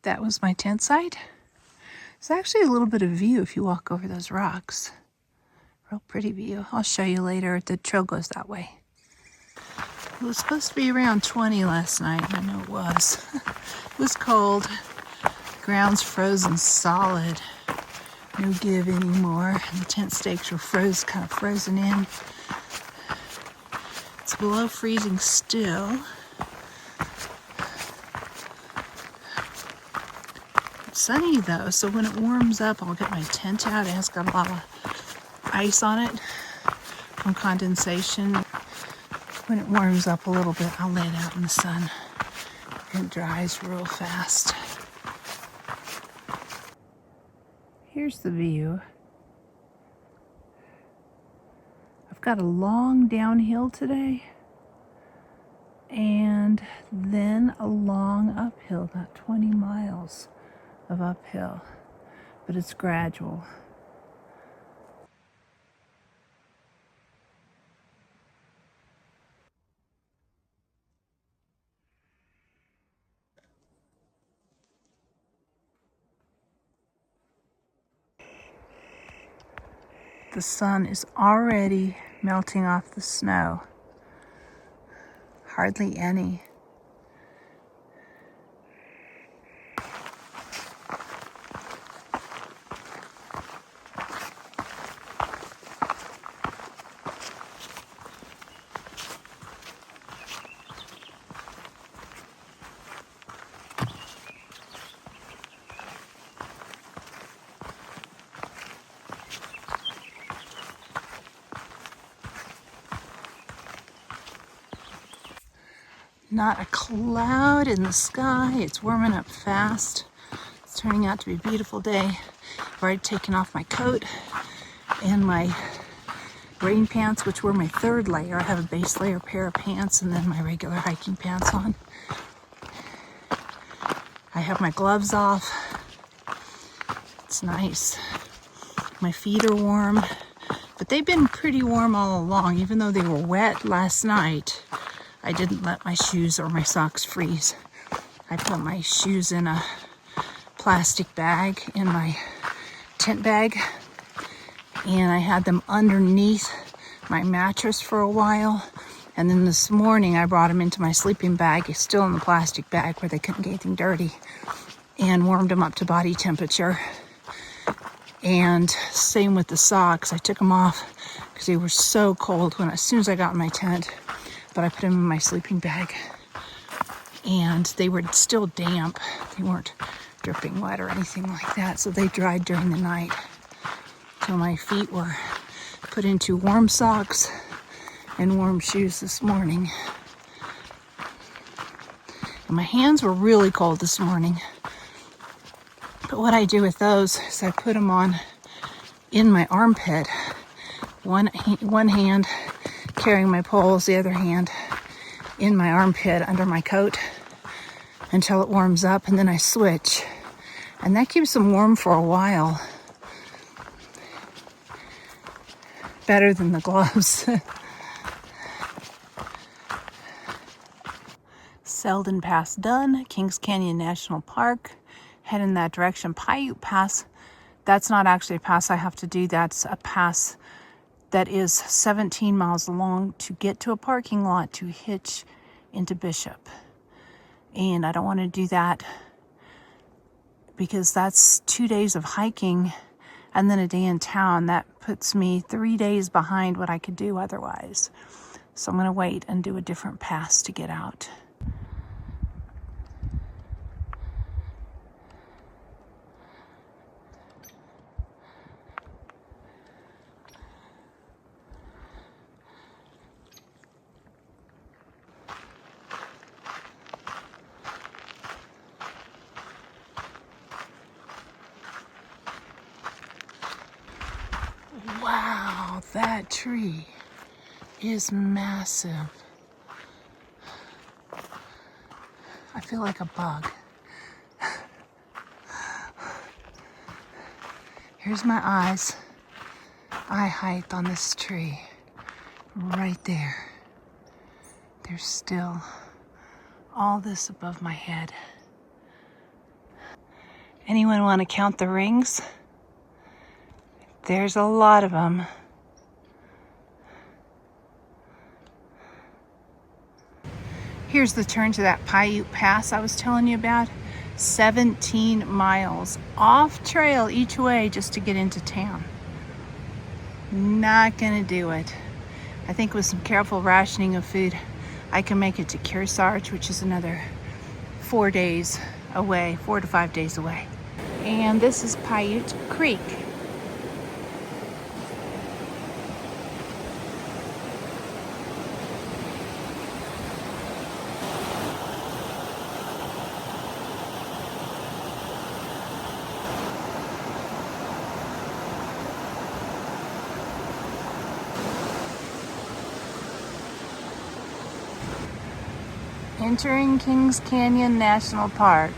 That was my tent site. It's actually a little bit of view if you walk over those rocks. Real pretty view. I'll show you later. The trail goes that way. It was supposed to be around 20 last night. I know it was. It was cold. Ground's frozen solid. No give anymore. And the tent stakes were kind of frozen in. It's below freezing still. It's sunny though, so when it warms up, I'll get my tent out. It has got a lot of ice on it from condensation. When it warms up a little bit, I'll lay it out in the sun. It dries real fast. Here's the view. I've got a long downhill today and then a long uphill, about 20 miles of uphill, but it's gradual. The sun is already melting off the snow. Hardly any. Not a cloud in the sky. It's warming up fast. It's turning out to be a beautiful day. I've already taken off my coat and my rain pants, which were my third layer. I have a base layer pair of pants and then my regular hiking pants on. I have my gloves off. It's nice. My feet are warm, but they've been pretty warm all along. Even though they were wet last night, I didn't let my shoes or my socks freeze. I put my shoes in a plastic bag in my tent bag, and I had them underneath my mattress for a while. And then this morning I brought them into my sleeping bag. It's still in the plastic bag where they couldn't get anything dirty, and warmed them up to body temperature. And same with the socks. I took them off because they were so cold as soon as I got in my tent. But I put them in my sleeping bag, and they were still damp. They weren't dripping wet or anything like that, so they dried during the night. So my feet were put into warm socks and warm shoes this morning. And my hands were really cold this morning. But what I do with those is I put them on in my armpit. One hand carrying my poles, the other hand in my armpit under my coat until it warms up, and then I switch. And that keeps them warm for a while. Better than the gloves. Selden Pass done. Kings Canyon National Park. Head in that direction. Paiute Pass. That's not actually a pass I have to do. That's a pass that is 17 miles long to get to a parking lot to hitch into Bishop. And I don't want to do that because that's 2 days of hiking and then a day in town. That puts me 3 days behind what I could do otherwise. So I'm going to wait and do a different pass to get out. Wow, that tree is massive. I feel like a bug. Here's my eyes. Eye height on this tree. Right there. There's still all this above my head. Anyone want to count the rings? There's a lot of them. Here's the turn to that Muir Pass I was telling you about. 17 miles off trail each way just to get into town. Not gonna do it. I think with some careful rationing of food, I can make it to Kearsarge, which is another 4 days away, 4 to 5 days away. And this is Paiute Creek. Entering Kings Canyon National Park.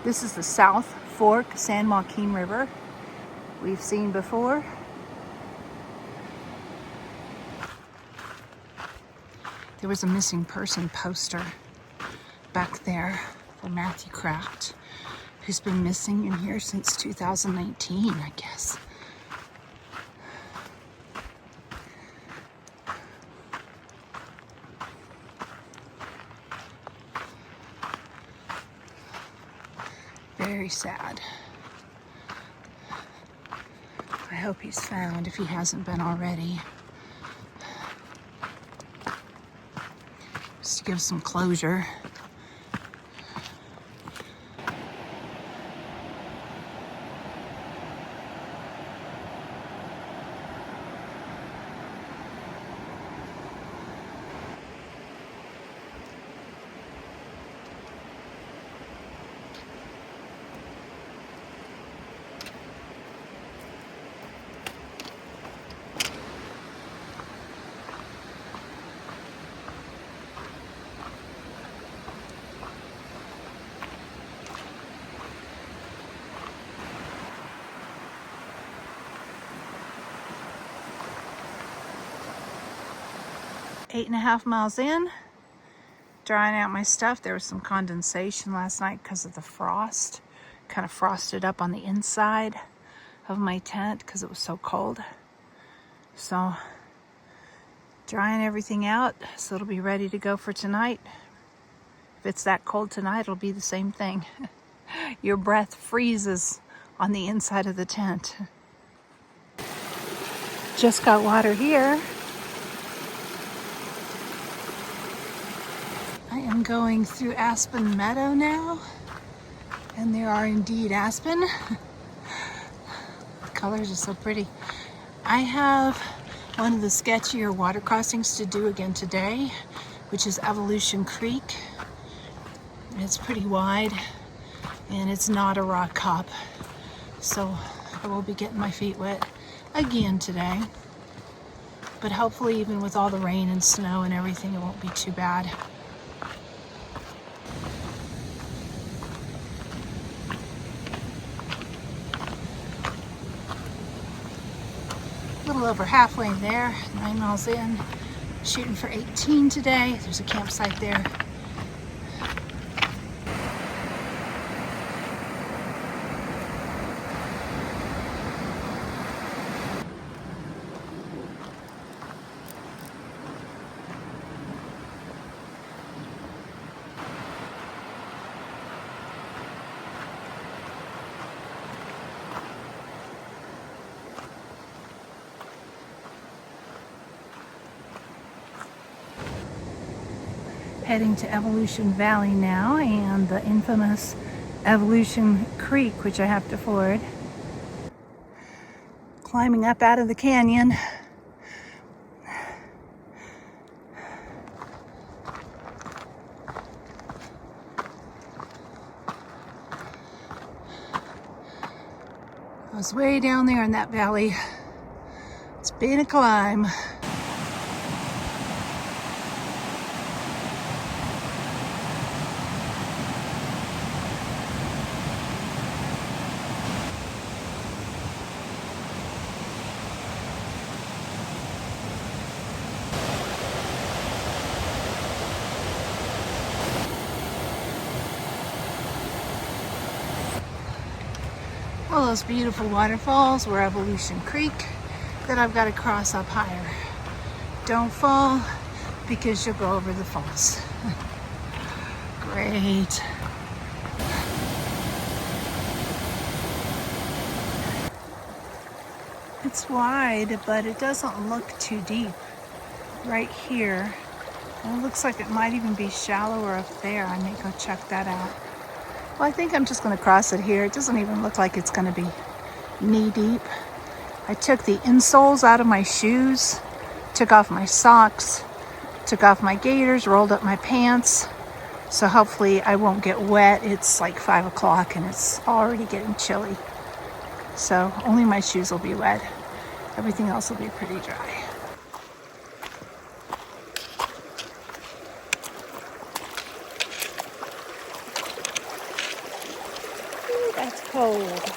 This is the South Fork San Joaquin River we've seen before. There was a missing person poster back there for Matthew Kraft, who's been missing in here since 2019, I guess. Very sad. I hope he's found if he hasn't been already. Just to give some closure. Eight and a half miles in, drying out my stuff. There was some condensation last night because of the frost. Kind of frosted up on the inside of my tent because it was so cold. So, drying everything out so it'll be ready to go for tonight. If it's that cold tonight, it'll be the same thing. Your breath freezes on the inside of the tent. Just got water here. I am going through Aspen Meadow now, and there are indeed aspen. The colors are so pretty. I have one of the sketchier water crossings to do again today, which is Evolution Creek. It's pretty wide, and it's not a rock hop, so I will be getting my feet wet again today. But hopefully, even with all the rain and snow and everything, it won't be too bad. A little over halfway there, 9 miles in, shooting for 18 today. There's a campsite there. Heading to Evolution Valley now, and the infamous Evolution Creek, which I have to ford. Climbing up out of the canyon. I was way down there in that valley. It's been a climb. All those beautiful waterfalls were Evolution Creek that I've got to cross up higher. Don't fall because you'll go over the falls. Great. It's wide, but it doesn't look too deep right here. And it looks like it might even be shallower up there. I may go check that out. Well, I think I'm just going to cross it here. It doesn't even look like it's going to be knee deep. I took the insoles out of my shoes, took off my socks, took off my gaiters, rolled up my pants. So hopefully I won't get wet. It's like 5 o'clock and it's already getting chilly. So only my shoes will be wet. Everything else will be pretty dry. Ooh, that's cold.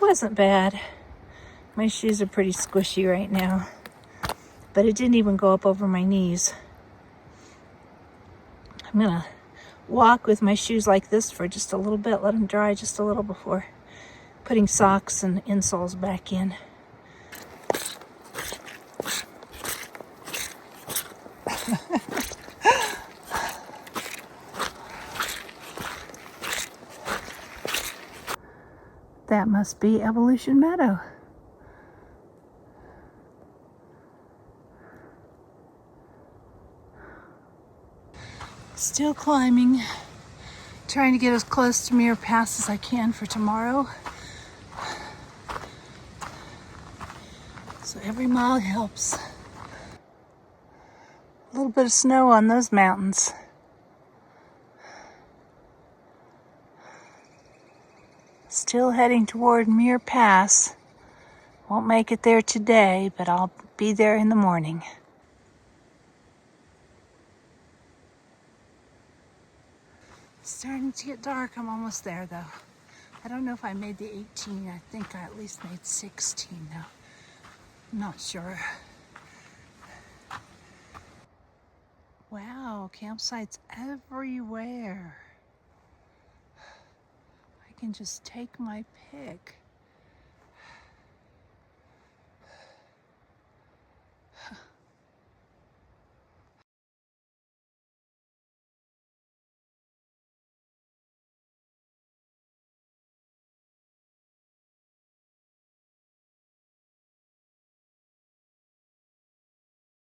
Wasn't bad. My shoes are pretty squishy right now, but it didn't even go up over my knees. I'm gonna walk with my shoes like this for just a little bit, let them dry just a little before putting socks and insoles back in. That must be Evolution Meadow. Still climbing, trying to get as close to Muir Pass as I can for tomorrow. So every mile helps. A little bit of snow on those mountains. Still heading toward Muir Pass. Won't make it there today, but I'll be there in the morning. It's starting to get dark. I'm almost there though. I don't know if I made the 18. I think I at least made 16 now. I'm not sure. Wow, campsites everywhere. I can just take my pick.